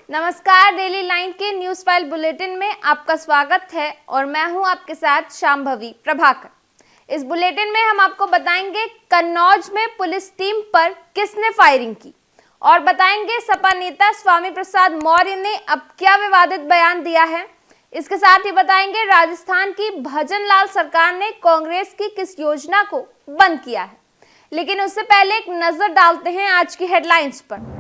नमस्कार, daily line के news file bulletin में आपका स्वागत है और मैं हूं आपके साथ शांभवी प्रभाकर। इस बुलेटिन में हम आपको बताएंगे कन्नौज में पुलिस टीम पर किसने फायरिंग की और बताएंगे सपा नेता स्वामी प्रसाद मौर्य ने अब क्या विवादित बयान दिया है। इसके साथ ही बताएंगे राजस्थान की भजन लाल सरकार ने कांग्रेस की किस योजना को बंद किया है। लेकिन उससे पहले एक नजर डालते हैं आज की हेडलाइंस पर।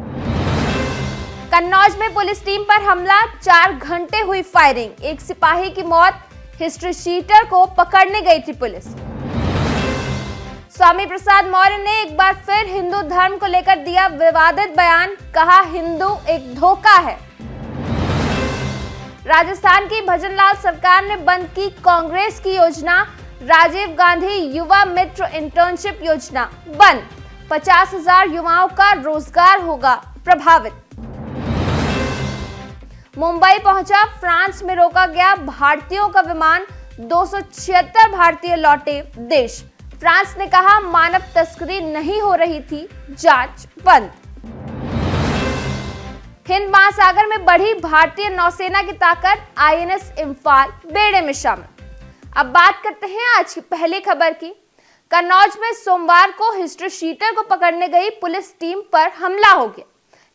कन्नौज में पुलिस टीम पर हमला, 4 घंटे हुई फायरिंग, एक सिपाही की मौत, हिस्ट्री शीटर को पकड़ने गई थी पुलिस। स्वामी प्रसाद मौर्य ने एक बार फिर हिंदू धर्म को लेकर दिया विवादित बयान, कहा हिंदू एक धोखा है। राजस्थान की भजन लाल सरकार ने बंद की कांग्रेस की योजना, राजीव गांधी युवा मित्र इंटर्नशिप योजना बंद, 50,000 युवाओं का रोजगार होगा प्रभावित। मुंबई पहुंचा फ्रांस में रोका गया भारतीयों का विमान, 276 भारतीय लौटे देश। फ्रांस ने कहा मानव तस्करी नहीं हो रही थी, जांच बंद। हिंद महासागर में बढ़ी भारतीय नौसेना की ताकत, आईएनएस इम्फाल बेड़े में शामिल। अब बात करते हैं आज की पहली खबर की। कन्नौज में सोमवार को हिस्ट्री शीटर को पकड़ने गई पुलिस टीम पर हमला हो गया।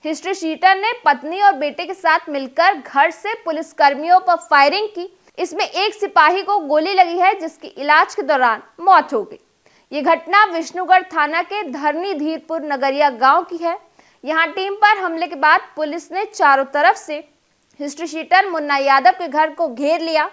हिस्ट्री शीटर ने पत्नी और बेटे के साथ मिलकर घर से पुलिस कर्मियों पर फायरिंग की। इसमें एक सिपाही को गोली लगी है जिसकी इलाज के दौरान मौत हो गई। ये घटना विष्णुगढ़ थाना के धरनी धीरपुर नगरिया गांव की है। यहां टीम पर हमले के बाद पुलिस ने चारों तरफ से हिस्ट्री शीटर मुन्ना यादव के घर को घेर लिया।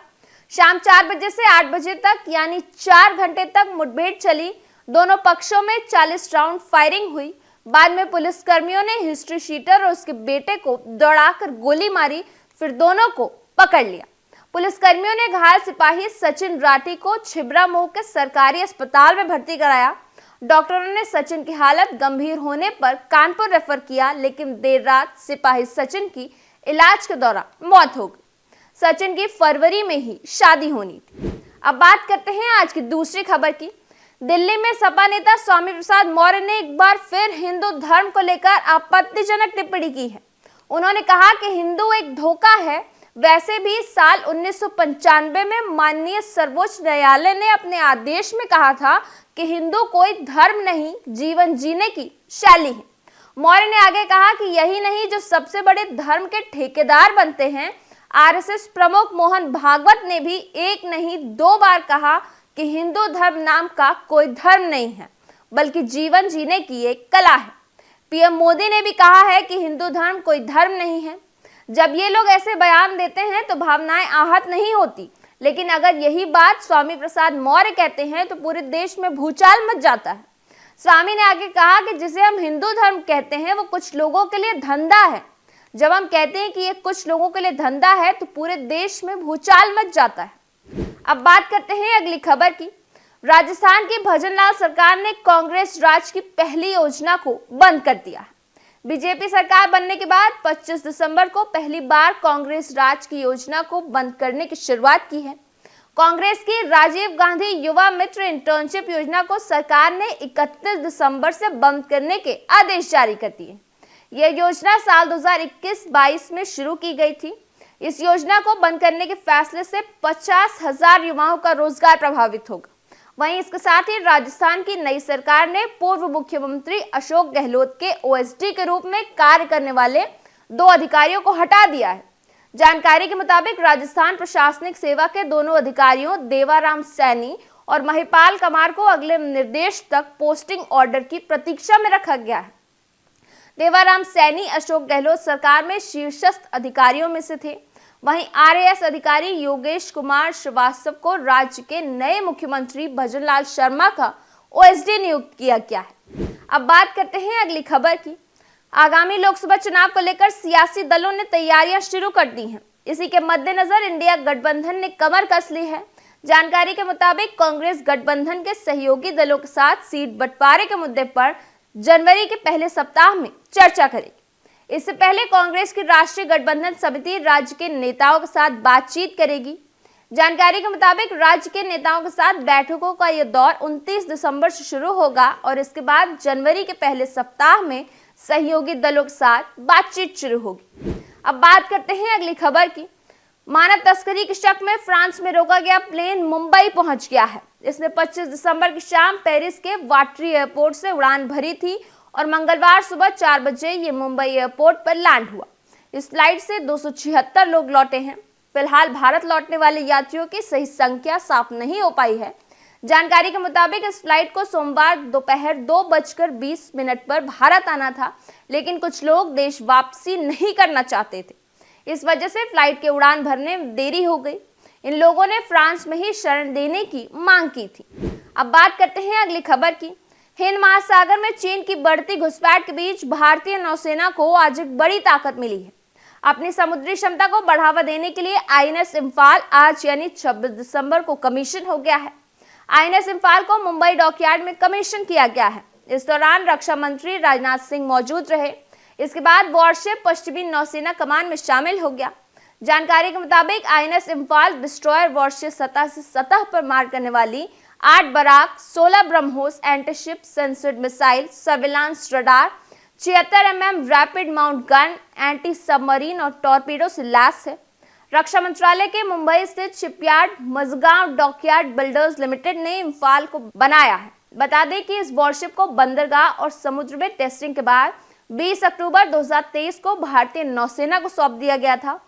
शाम 4 बजे से 8 बजे तक यानी 4 घंटे तक मुठभेड़ चली। दोनों पक्षों में 40 राउंड फायरिंग हुई। बाद में पुलिस कर्मियों ने हिस्ट्री शीटर और उसके बेटे को दौड़ाकर गोली मारी, फिर दोनों को पकड़ लिया। पुलिस कर्मियों ने घायल सिपाही सचिन राठी को छिबरा मोह के सरकारी अस्पताल में भर्ती कराया। डॉक्टरों ने सचिन की हालत गंभीर होने पर कानपुर रेफर किया, लेकिन देर रात सिपाही सचिन की इलाज के दौरान मौत हो गई। सचिन की फरवरी में ही शादी होनी थी। अब बात करते हैं आज की दूसरी खबर की। दिल्ली में सपा नेता स्वामी प्रसाद मौर्य ने एक बार फिर हिंदू धर्म को लेकर आपत्तिजनक टिप्पणी की है। उन्होंने कहा कि हिंदू एक धोखा है। वैसे भी साल 1995 में माननीय सर्वोच्च न्यायालय ने अपने आदेश में कहा था कि हिंदू कोई धर्म नहीं, जीवन जीने की शैली है। मौर्य ने आगे कहा कि यही नहीं, जो सबसे बड़े धर्म के ठेकेदार बनते हैं। आरएसएस प्रमुख मोहन भागवत ने भी एक नहीं 2 बार कहा कि हिंदू धर्म नाम का कोई धर्म नहीं है, बल्कि जीवन जीने की एक कला है। पीएम मोदी ने भी कहा है कि हिंदू धर्म कोई धर्म नहीं है। जब ये लोग ऐसे बयान देते हैं तो भावनाएं आहत नहीं होती, लेकिन अगर यही बात स्वामी प्रसाद मौर्य कहते हैं तो पूरे देश में भूचाल मच जाता है। स्वामी ने आगे कहा कि जिसे हम हिंदू धर्म कहते हैं वो कुछ लोगों के लिए धंधा है। जब हम कहते हैं कि ये कुछ लोगों के लिए धंधा है तो पूरे देश में भूचाल मच जाता है। अब बात करते हैं अगली खबर की। राजस्थान की भजन लाल सरकार ने कांग्रेस राज की पहली योजना को बंद कर दिया है। बीजेपी सरकार बनने के बाद 25 दिसंबर को पहली बार कांग्रेस राज की योजना को बंद करने की शुरुआत की है। कांग्रेस की राजीव गांधी युवा मित्र इंटर्नशिप योजना को सरकार ने 31 दिसंबर से बंद करने के आदेश जारी कर दिए। यह योजना साल 2021-22 में शुरू की गई थी। इस योजना को बंद करने के फैसले से 50,000 युवाओं का रोजगार प्रभावित होगा। वहीं इसके साथ ही राजस्थान की नई सरकार ने पूर्व मुख्यमंत्री अशोक गहलोत के ओएसडी के रूप में कार्य करने वाले 2 अधिकारियों को हटा दिया है। जानकारी के मुताबिक राजस्थान प्रशासनिक सेवा के दोनों अधिकारियों देवाराम सैनी और महिपाल कमार को अगले निर्देश तक पोस्टिंग ऑर्डर की प्रतीक्षा में रखा गया है। देवाराम सैनी अशोक गहलोत सरकार में शीर्षस्थ अधिकारियों में से थे। वहीं आरएएस अधिकारी योगेश कुमार श्रीवास्तव को राज्य के नए मुख्यमंत्री भजन लाल शर्मा का ओएसडी नियुक्त किया गया है। अब बात करते हैं अगली खबर की। आगामी लोकसभा चुनाव को लेकर सियासी दलों ने तैयारियां शुरू कर दी हैं। इसी के मद्देनजर इंडिया गठबंधन ने कमर कस ली है। जानकारी के मुताबिक कांग्रेस गठबंधन के सहयोगी दलों के साथ सीट बंटवारे के मुद्दे पर जनवरी के पहले सप्ताह में चर्चा करेगी। इससे पहले कांग्रेस की राष्ट्रीय गठबंधन समिति राज्य के नेताओं के साथ बातचीत करेगी। जानकारी के मुताबिक राज्य के नेताओं के साथ बैठकों का यह दौर 29 दिसंबर से शुरू होगा और इसके बाद जनवरी के पहले सप्ताह में सहयोगी दलों के साथ बातचीत शुरू होगी। अब बात करते हैं अगली खबर की। मानव तस्करी के शक में फ्रांस में रोका गया प्लेन मुंबई पहुंच गया है। इसने 25 दिसंबर की शाम पेरिस के वाटरी एयरपोर्ट से उड़ान भरी थी और मंगलवार सुबह 4 बजे ये मुंबई एयरपोर्ट पर लैंड हुआ। इस फ्लाइट से 276 लोग लौटे हैं। फिलहाल भारत लौटने वाले यात्रियों की सही संख्या साफ नहीं हो पाई है। जानकारी के मुताबिक इस फ्लाइट को सोमवार दोपहर 2:20 पर भारत आना था, लेकिन कुछ लोग देश वापसी नहीं करना चाहते थे। इस वजह से फ्लाइट के उड़ान भरने में देरी हो गई। इन लोगों ने फ्रांस में ही शरण देने की मांग की थी। अब बात करते हैं अगली खबर की। हिंद महासागर में चीन की बढ़ती घुसपैठ के बीच भारतीय नौसेना को आज एक बड़ी ताकत मिली है। अपनी समुद्री क्षमता को बढ़ावा देने के लिए आईएनएस इम्फाल आज यानी 26 दिसंबर को कमीशन हो गया है। आईएनएस इम्फाल को मुंबई डॉकयार्ड में कमीशन किया गया है। इस दौरान रक्षा मंत्री राजनाथ सिंह मौजूद रहे। इसके बाद वॉरशिप पश्चिमी नौसेना कमान में शामिल हो गया। जानकारी के मुताबिक आईएनएस इम्फाल डिस्ट्रॉयर वॉरशिप सतह से सतह पर मार करने वाली 8 Barak, 16 BrahMos antiship censored missile, surveillance radar, 76 mm rapid mount gun, anti submarine और टॉर्पीडो से लैस है। रक्षा मंत्रालय के मुंबई स्थित shipyard Mazagon dockyard builders limited ने इम्फाल को बनाया है। बता दें कि इस वॉरशिप को बंदरगाह और समुद्र में टेस्टिंग के बाद 20 अक्टूबर 2023 को भारतीय नौसेना को सौंप दिया गया था।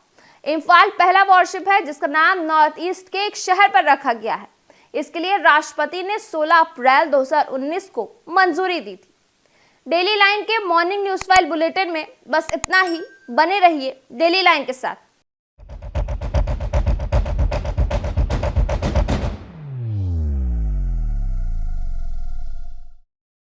इम्फाल पहला वॉरशिप है जिसका नाम नॉर्थ ईस्ट के एक शहर पर रखा गया है। इसके लिए राष्ट्रपति ने 16 अप्रैल 2019 को मंजूरी दी थी। डेली लाइन के मॉर्निंग न्यूज फाइल बुलेटिन में बस इतना ही। बने रहिए डेली लाइन के साथ।